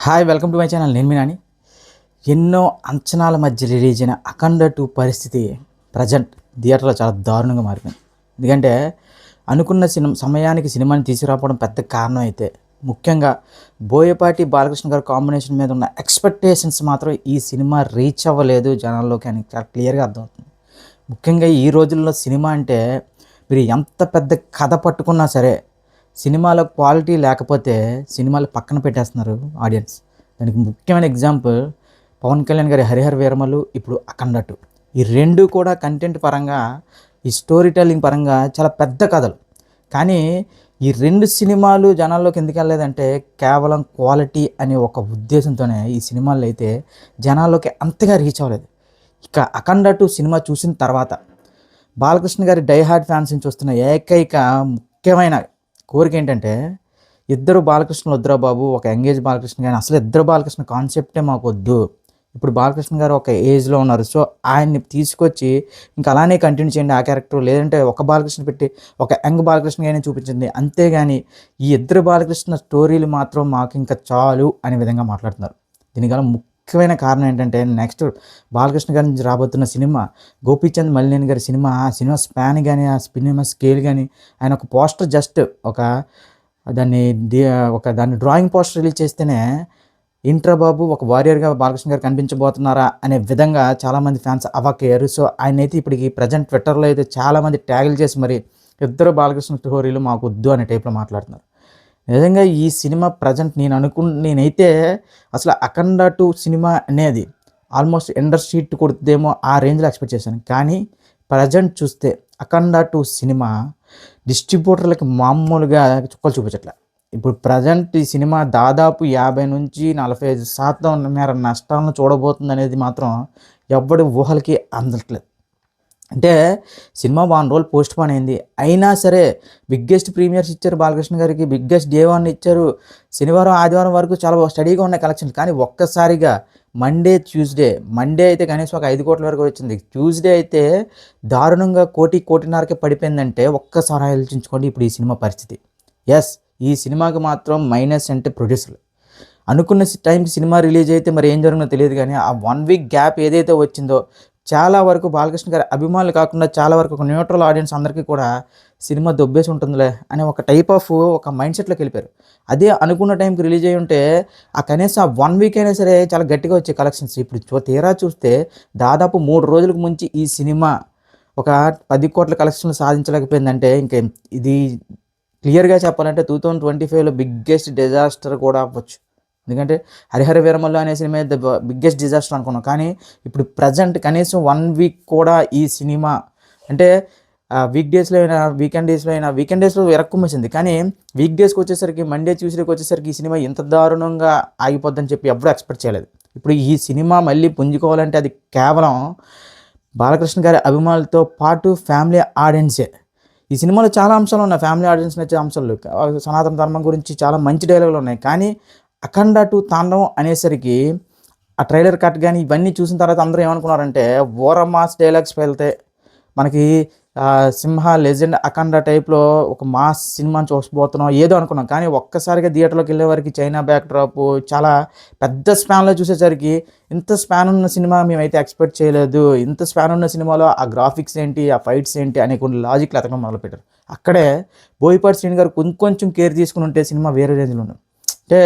Hi welcome to my channel. నేను మీ నాని. ఎన్నో అంచనాల మధ్య రిలీజ్ అయిన అఖండ 2 పరిస్థితి ప్రజెంట్ థియేటర్లో చాలా దారుణంగా మారిపోయింది. ఎందుకంటే అనుకున్న సమయానికి సినిమాని తీసుకురావడం పెద్ద కారణం అయితే, ముఖ్యంగా బోయపాటి బాలకృష్ణ గారి కాంబినేషన్ మీద ఉన్న ఎక్స్పెక్టేషన్స్ మాత్రం ఈ సినిమా రీచ్ అవ్వలేదు జనాల్లోకి అని చాలా క్లియర్గా అర్థమవుతుంది. ముఖ్యంగా ఈ రోజుల్లో సినిమా అంటే మీరు ఎంత పెద్ద కథ పట్టుకున్నా సరే, సినిమాలో క్వాలిటీ లేకపోతే సినిమాలు పక్కన పెట్టేస్తున్నారు ఆడియన్స్. దానికి ముఖ్యమైన ఎగ్జాంపుల్ పవన్ కళ్యాణ్ గారి 'హరిహర వీరమల్లు', ఇప్పుడు 'అఖండ 2'. ఈ రెండు కూడా కంటెంట్ పరంగా, ఈ స్టోరీ టెల్లింగ్ పరంగా చాలా పెద్ద కథలు. కానీ ఈ రెండు సినిమాలు జనాల్లోకి ఎందుకు వెళ్ళలేదంటే కేవలం క్వాలిటీ అనే ఒక ఉద్దేశంతోనే ఈ సినిమాలు అయితే జనాల్లోకి అంతగా రీచ్ అవ్వలేదు. ఇక 'అఖండ 2' సినిమా చూసిన తర్వాత బాలకృష్ణ గారి డై హార్డ్ ఫ్యాన్స్ నుంచి వస్తున్న ఏకైక ముఖ్యమైన కోరిక ఏంటంటే, ఇద్దరు బాలకృష్ణలు వద్దురా బాబు, ఒక యంగేజ్ బాలకృష్ణ కానీ అసలు ఇద్దరు బాలకృష్ణ కాన్సెప్టే మాకు వద్దు. ఇప్పుడు బాలకృష్ణ గారు ఒక ఏజ్లో ఉన్నారు, సో ఆయన్ని తీసుకొచ్చి ఇంకా అలానే కంటిన్యూ చేయండి ఆ క్యారెక్టర్, లేదంటే ఒక బాలకృష్ణ పెట్టి ఒక యంగ్ బాలకృష్ణ గానే చూపించండి, అంతేగాని ఈ ఇద్దరు బాలకృష్ణ స్టోరీలు మాత్రం మాకు ఇంకా చాలు అనే విధంగా మాట్లాడుతున్నారు. దీనివల్ల ముఖ్యమైన కారణం ఏంటంటే, నెక్స్ట్ బాలకృష్ణ గారి నుంచి రాబోతున్న సినిమా గోపీచంద్ మలినేని గారి సినిమా, ఆ సినిమా స్పాన్ కానీ, ఆ సినిమా స్కేల్ కానీ, ఆయన ఒక పోస్టర్ జస్ట్ దాన్ని దాన్ని డ్రాయింగ్ పోస్టర్ రిలీజ్ చేస్తేనే ఇంట్రా బాబు ఒక వారియర్గా బాలకృష్ణ గారు కనిపించబోతున్నారా అనే విధంగా చాలామంది ఫ్యాన్స్ అవాక్కయ్యారు. సో ఆయన అయితే ఇప్పటికి ప్రజెంట్ ట్విట్టర్లో అయితే చాలామంది ట్యాగులు చేసి మరి ఇద్దరు బాలకృష్ణ స్టోరీలు మాకు వద్దు అనే టైప్లో మాట్లాడుతున్నారు. నిజంగా ఈ సినిమా ప్రజెంట్ నేనైతే అసలు 'అఖండ 2' సినిమా అనేది ఆల్మోస్ట్ ఎండర్ షీట్ కొడుతుందేమో ఆ రేంజ్లో ఎక్స్పెక్ట్ చేశాను. కానీ ప్రజెంట్ చూస్తే 'అఖండ 2' సినిమా డిస్ట్రిబ్యూటర్లకి మామూలుగా చుక్కలు చూపించట్లే. ఇప్పుడు ప్రజెంట్ ఈ సినిమా దాదాపు 50-45% మేర నష్టాలను చూడబోతుంది అనేది మాత్రం ఎవ్వడి ఊహలకి అందట్లేదు. అంటే సినిమా వారం రోజులు పోస్ట్ పోన్ అయింది, అయినా సరే బిగ్గెస్ట్ ప్రీమియర్స్ ఇచ్చారు బాలకృష్ణ గారికి, బిగ్గెస్ట్ డే 1 ఇచ్చారు. శనివారం ఆదివారం వరకు చాలా స్టడీగా ఉన్నాయి కలెక్షన్స్. కానీ ఒక్కసారిగా మండే అయితే కనీసం ఒక 5 కోట్ల వరకు వచ్చింది. ట్యూస్డే అయితే దారుణంగా 1.5 కోటికి పడిపోయిందంటే ఒక్కసారి ఆలోచించుకోండి ఇప్పుడు ఈ సినిమా పరిస్థితి. ఎస్, ఈ సినిమాకి మాత్రం మైనస్ అంటే ప్రొడ్యూసర్లు. అనుకున్న టైంకి సినిమా రిలీజ్ అయితే మరి ఏం జరిగిందో తెలియదు, కానీ ఆ 1 వీక్ గ్యాప్ ఏదైతే వచ్చిందో చాలా వరకు బాలకృష్ణ గారి అభిమానులు కాకుండా చాలా వరకు ఒక న్యూట్రల్ ఆడియన్స్ అందరికీ కూడా సినిమా దొబ్బేసి ఉంటుందిలే అనే ఒక టైప్ ఆఫ్ ఒక మైండ్ సెట్లోకి వెళ్ళిపోయారు. అదే అనుకున్న టైంకి రిలీజ్ అయ్యి ఉంటే ఆ కనీసం ఆ 1 వీక్ అయినా సరే చాలా గట్టిగా వచ్చే కలెక్షన్స్. ఇప్పుడు తీరా చూస్తే దాదాపు 3 రోజులకు ముంచి ఈ సినిమా ఒక 10 కోట్ల కలెక్షన్లు సాధించలేకపోయిందంటే ఇంకా ఇది క్లియర్గా చెప్పాలంటే 2025లో బిగ్గెస్ట్ డిజాస్టర్ కూడా అవ్వచ్చు. ఎందుకంటే 'హరిహర వీరమల్లు' అనే సినిమా బిగ్గెస్ట్ డిజాస్టర్ అనుకున్నాం. కానీ ఇప్పుడు ప్రజెంట్ కనీసం 1 వీక్ కూడా ఈ సినిమా అంటే వీక్ డేస్లో అయినా వీకెండ్ డేస్లో ఇరక్కుమేసింది. కానీ వీక్ డేస్కి వచ్చేసరికి, మండే ట్యూస్డేకి వచ్చేసరికి ఈ సినిమా ఇంత దారుణంగా ఆగిపోద్దని చెప్పి ఎవరు ఎక్స్పెక్ట్ చేయలేదు. ఇప్పుడు ఈ సినిమా మళ్ళీ పుంజుకోవాలంటే అది కేవలం బాలకృష్ణ గారి అభిమానులతో పాటు ఫ్యామిలీ ఆడియన్సే. ఈ సినిమాలో చాలా అంశాలు ఉన్నాయి, ఫ్యామిలీ ఆడియన్స్ నచ్చే అంశాలు, సనాతన ధర్మం గురించి చాలా మంచి డైలాగులు ఉన్నాయి. కానీ 'అఖండ 2' తాండవం అనేసరికి ఆ ట్రైలర్ కట్ కానీ ఇవన్నీ చూసిన తర్వాత అందరూ ఏమనుకున్నారంటే మాస్ డైలాగ్స్ వెళ్తే మనకి సింహ లెజెండ్ 'అఖండ' టైప్లో ఒక మాస్ సినిమాని చూసబోతున్నాం ఏదో అనుకున్నాం. కానీ ఒక్కసారిగా థియేటర్లోకి వెళ్ళే వరకు చైనా బ్యాక్ డ్రాప్ చాలా పెద్ద స్పాన్లో చూసేసరికి ఇంత స్పాన్ ఉన్న సినిమా మేమైతే ఎక్స్పెక్ట్ చేయలేదు, ఇంత స్పాన్ ఉన్న సినిమాలో ఆ గ్రాఫిక్స్ ఏంటి, ఆ ఫైట్స్ ఏంటి అనే కొన్ని లాజిక్లు ఎతకడం మొదలుపెట్టారు. అక్కడే బోయపాటి శ్రీను గారు కొంచెం కేర్ తీసుకుని ఉంటే సినిమా వేరే రేంజ్లో ఉంది. అంటే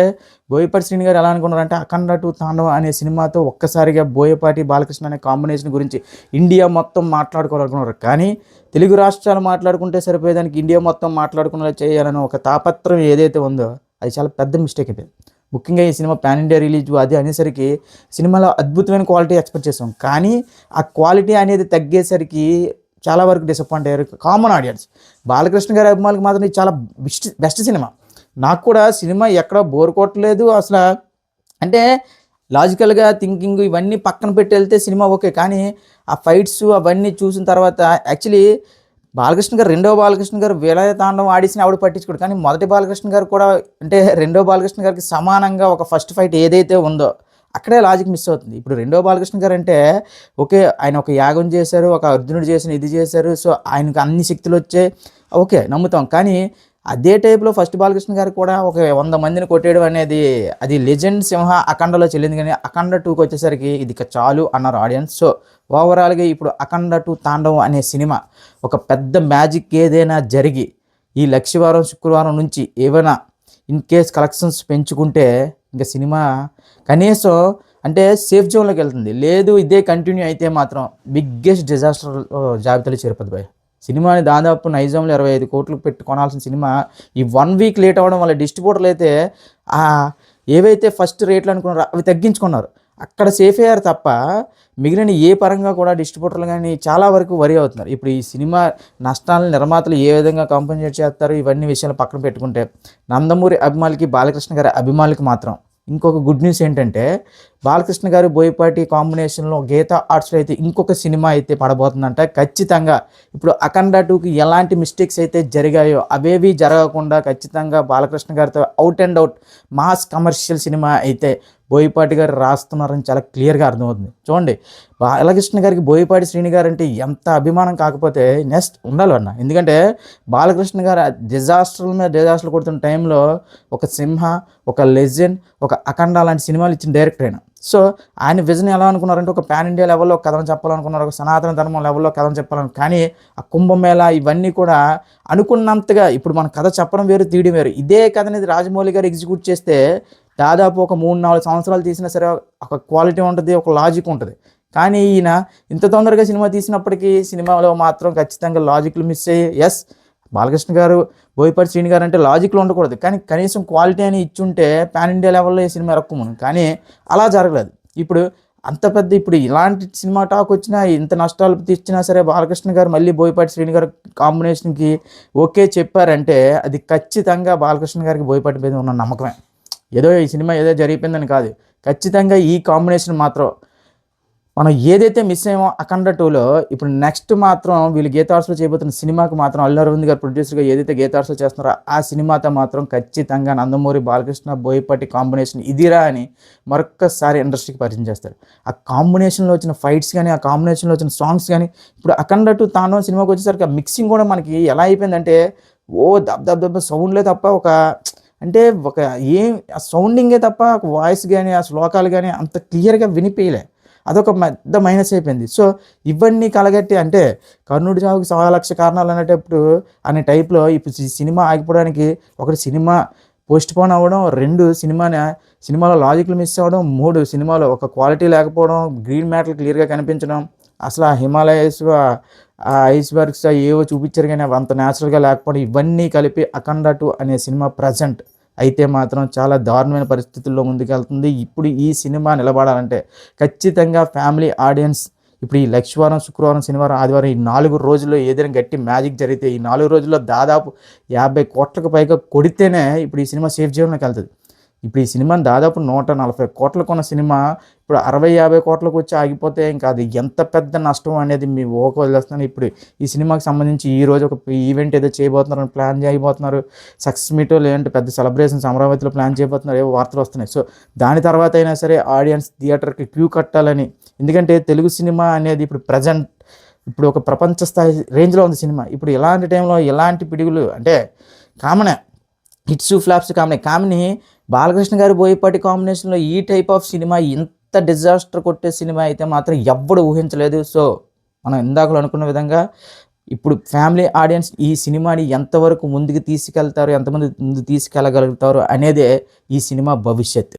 బోయపాటి శ్రీను గారు ఎలా అనుకున్నారంటే 'అఖండ 2' తాండవం అనే సినిమాతో ఒక్కసారిగా బోయపాటి బాలకృష్ణ అనే కాంబినేషన్ గురించి ఇండియా మొత్తం మాట్లాడుకోవాలనుకున్నారు. కానీ తెలుగు రాష్ట్రాలు మాట్లాడుకుంటే సరిపోయేదానికి ఇండియా మొత్తం మాట్లాడుకునేలా చేయాలని ఒక తాపత్రం ఏదైతే ఉందో అది చాలా పెద్ద మిస్టేక్ అయిపోయింది. ముఖ్యంగా ఈ సినిమా పాన్ ఇండియా రిలీజ్ అది అనేసరికి సినిమాలో అద్భుతమైన క్వాలిటీ ఎక్స్పెక్ట్ చేసాం. కానీ ఆ క్వాలిటీ అనేది తగ్గేసరికి చాలా వరకు డిసప్పాయింట్ అయ్యారు కామన్ ఆడియన్స్. బాలకృష్ణ గారి అభిమానులకు మాత్రం ఇది చాలా బెస్ట్ సినిమా. నాకు కూడా సినిమా ఎక్కడ బోర్ కొట్టలేదు అసలు. అంటే లాజికల్గా థింకింగ్ ఇవన్నీ పక్కన పెట్టి వెళ్తే సినిమా ఓకే, కానీ ఆ ఫైట్స్ అవన్నీ చూసిన తర్వాత యాక్చువల్లీ రెండో బాలకృష్ణ గారు విలయ తాండవం ఆడిసిన ఆవిడ పట్టించుకోడు. కానీ మొదటి బాలకృష్ణ గారు కూడా అంటే రెండో బాలకృష్ణ గారికి సమానంగా ఒక ఫస్ట్ ఫైట్ ఏదైతే ఉందో అక్కడే లాజిక్ మిస్ అవుతుంది. ఇప్పుడు రెండో బాలకృష్ణ గారు అంటే ఓకే, ఆయన ఒక యాగం చేశారు, ఒక అర్జునుడు చేసిన ఇది చేశారు, సో ఆయనకు అన్ని శక్తులు వచ్చాయి, ఓకే నమ్ముతాం. కానీ అదే టైప్లో ఫస్ట్ బాలకృష్ణ గారు కూడా ఒక 100 మందిని కొట్టేయడం అనేది అది లెజెండ్ సింహ అఖండలో చెల్లింది, కానీ అఖండ 2కి వచ్చేసరికి ఇది ఇక చాలు అన్నారు ఆడియన్స్. సో ఓవరాల్గా ఇప్పుడు అఖండ 2 తాండవం అనే సినిమా ఒక పెద్ద మ్యాజిక్ ఏదైనా జరిగి ఈ లక్షవారం శుక్రవారం నుంచి ఏమైనా ఇన్ కేస్ కలెక్షన్స్ పెంచుకుంటే ఇంకా సినిమా కనీసం అంటే సేఫ్ జోన్లోకి వెళ్తుంది. లేదు ఇదే కంటిన్యూ అయితే మాత్రం బిగ్గెస్ట్ డిజాస్టర్ జాబితాలో చేరిపోద్ది భయ్. సినిమాని దాదాపు నైజాంలో 25 కోట్లు పెట్టి కొనాల్సిన సినిమా ఈ 1 వీక్ లేట్ అవ్వడం వల్ల డిస్ట్రిబ్యూటర్లు అయితే ఏవైతే ఫస్ట్ రేట్లు అనుకున్నారో అవి తగ్గించుకున్నారు. అక్కడ సేఫ్ అయ్యారు తప్ప మిగిలిన ఏ పరంగా కూడా డిస్ట్రిబ్యూటర్లు కానీ చాలా వరకు వరి అవుతున్నారు. ఇప్పుడు ఈ సినిమా నష్టాలను నిర్మాతలు ఏ విధంగా కాంపెన్సేట్ చేస్తారు ఇవన్నీ విషయాలు పక్కన పెట్టుకుంటే నందమూరి అభిమానులకి బాలకృష్ణ గారి అభిమానులకి మాత్రం ఇంకొక గుడ్ న్యూస్ ఏంటంటే బాలకృష్ణ గారు బోయపాటి కాంబినేషన్లో గీతా ఆర్ట్స్లో అయితే ఇంకొక సినిమా అయితే పడబోతుందంట. ఖచ్చితంగా ఇప్పుడు అఖండ 2కి ఎలాంటి మిస్టేక్స్ అయితే జరిగాయో అవేవి జరగకుండా ఖచ్చితంగా బాలకృష్ణ గారితో out and out mass commercial cinema అయితే బోయపాటి గారు రాస్తున్నారని చాలా క్లియర్గా అర్థమవుతుంది. చూడండి బాలకృష్ణ గారికి బోయపాటి శ్రీని గారు అంటే ఎంత అభిమానం కాకపోతే నెక్స్ట్ ఉండాలి అన్న. ఎందుకంటే బాలకృష్ణ గారు డిజాస్టర్ల మీద డిజాస్టర్లు కొడుతున్న టైంలో ఒక సింహ, ఒక లెజెండ్, ఒక అఖండ లాంటి సినిమాలు ఇచ్చిన డైరెక్టర్ అయినా. సో ఆయన విజన్ ఎలా అనుకున్నారంటే ఒక పాన్ ఇండియా లెవెల్లో కథను చెప్పాలనుకున్నారు, ఒక సనాతన ధర్మం లెవెల్లో కథను చెప్పాలను. కానీ ఆ కుంభమేళ ఇవన్నీ కూడా అనుకున్నంతగా ఇప్పుడు మన కథ చెప్పడం వేరు, తీయడం వేరు. ఇదే కథ అనేది రాజమౌళి గారు ఎగ్జిక్యూట్ చేస్తే దాదాపు ఒక 3-4 సంవత్సరాలు తీసినా సరే ఒక క్వాలిటీ ఉంటుంది, ఒక లాజిక్ ఉంటుంది. కానీ ఈయన ఇంత తొందరగా సినిమా తీసినప్పటికీ సినిమాలో మాత్రం ఖచ్చితంగా లాజిక్లు మిస్ అయ్యి ఎస్ బాలకృష్ణ గారు బోయపాటి శ్రీని గారు అంటే లాజిక్లో ఉండకూడదు, కానీ కనీసం క్వాలిటీ అని ఇచ్చుంటే పాన్ ఇండియా లెవెల్లో ఈ సినిమా రక్కుమను. కానీ అలా జరగలేదు. ఇప్పుడు అంత పెద్ద ఇప్పుడు ఇలాంటి సినిమా టాక్ వచ్చినా ఇంత నష్టాలు తెచ్చినా సరే బాలకృష్ణ గారు మళ్ళీ బోయపాటి శ్రీని గారు కాంబినేషన్కి ఓకే చెప్పారంటే అది ఖచ్చితంగా బాలకృష్ణ గారికి బోయపాటి మీద ఉన్న నమ్మకమే. ఏదో ఈ సినిమా ఏదో జరిగిపోయిందని కాదు, ఖచ్చితంగా ఈ కాంబినేషన్ మాత్రం మనం ఏదైతే మిస్ అయ్యామో అఖండ 2లో ఇప్పుడు నెక్స్ట్ మాత్రం వీళ్ళు గీతార్స్లో చేయబోతున్న సినిమాకి మాత్రం అల్లు అరవింద్ గారు ప్రొడ్యూసర్గా ఏదైతే గీతార్స్లో చేస్తున్నారో ఆ సినిమాతో మాత్రం ఖచ్చితంగా నందమూరి బాలకృష్ణ బోయపాటి కాంబినేషన్ ఇదిరా అని మరొక్కసారి ఇండస్ట్రీకి పరిచయం చేస్తారు. ఆ కాంబినేషన్లో వచ్చిన ఫైట్స్ కానీ ఆ కాంబినేషన్లో వచ్చిన సాంగ్స్ కానీ ఇప్పుడు అఖండ 2 తాండవం సినిమాకి వచ్చేసరికి ఆ మిక్సింగ్ కూడా మనకి ఎలా అయిపోయిందంటే ఓ దబ్ సౌండ్లే తప్ప ఒక అంటే ఒక ఏం ఆ సౌండింగే తప్ప ఒక వాయిస్ కానీ ఆ శ్లోకాలు కానీ అంత క్లియర్గా వినిపించలే. అదొక పెద్ద మైనస్ అయిపోయింది. సో ఇవన్నీ కలగట్టి అంటే కర్ణుడి చావుకి 1,00,000 కారణాలు అనేటప్పుడు అనే టైప్లో ఇప్పుడు ఈ సినిమా ఆగిపోవడానికి ఒకటి సినిమా పోస్ట్ పోన్ అవ్వడం, 2 సినిమాలో లాజిక్లు మిస్ అవ్వడం, 3 సినిమాలో ఒక క్వాలిటీ లేకపోవడం, గ్రీన్ మ్యాట్లు క్లియర్గా కనిపించడం, అసలు ఆ హిమాలయస్ ఆ ఐస్బర్గ్స్ ఏవో చూపించారు కానీ అవి అంత న్యాచురల్గా లేకపోవడం, ఇవన్నీ కలిపి అఖండ 2 అనే సినిమా ప్రజెంట్ అయితే మాత్రం చాలా దారుణమైన పరిస్థితుల్లో ముందుకెళ్తుంది. ఇప్పుడు ఈ సినిమా నిలబడాలంటే ఖచ్చితంగా ఫ్యామిలీ ఆడియన్స్ ఇప్పుడు ఈ లక్షవారం శుక్రవారం శనివారం ఆదివారం ఈ 4 రోజుల్లో ఏదైనా గట్టి మ్యాజిక్ జరిగితే ఈ 4 రోజుల్లో దాదాపు 50 కోట్లకు పైగా కొడితేనే ఇప్పుడు ఈ సినిమా సేఫ్ జోన్లోకి వెళ్తుంది. ఇప్పుడు ఈ సినిమాని దాదాపు 140 కోట్లకు ఉన్న సినిమా ఇప్పుడు 60-50 కోట్లకు వచ్చి ఆగిపోతే ఇంకా అది ఎంత పెద్ద నష్టం అనేది మీ ఓక వదిలేస్తున్నాను. ఇప్పుడు ఈ సినిమాకి సంబంధించి ఈరోజు ఒక ఈవెంట్ ఏదో చేయబోతున్నారు, ప్లాన్ చేయబోతున్నారు, సక్సెస్ మీటో లేదంటే పెద్ద సెలబ్రేషన్స్ అమరావతిలో ప్లాన్ చేయబోతున్నారు, ఏవో వార్తలు వస్తున్నాయి. సో దాని తర్వాత అయినా సరే ఆడియన్స్ థియేటర్కి క్యూ కట్టాలని, ఎందుకంటే తెలుగు సినిమా అనేది ఇప్పుడు ప్రజెంట్ ఇప్పుడు ఒక ప్రపంచ స్థాయి రేంజ్లో ఉంది సినిమా. ఇప్పుడు ఇలాంటి టైంలో ఎలాంటి పిడుగులు అంటే కామనే, హిట్స్ ఫ్లాప్స్ కామని బాలకృష్ణ గారి బోయపాటి కాంబినేషన్లో ఈ టైప్ ఆఫ్ సినిమా ఇంత డిజాస్టర్ కొట్టే సినిమా అయితే మాత్రం ఎవ్వడు ఊహించలేదు. సో మనం ఇందాకలో అనుకున్న విధంగా ఇప్పుడు ఫ్యామిలీ ఆడియన్స్ ఈ సినిమాని ఎంతవరకు ముందుకు తీసుకెళ్తారు, ఎంతమంది ముందుకు తీసుకెళ్ళగలుగుతారు అనేదే ఈ సినిమా భవిష్యత్తు.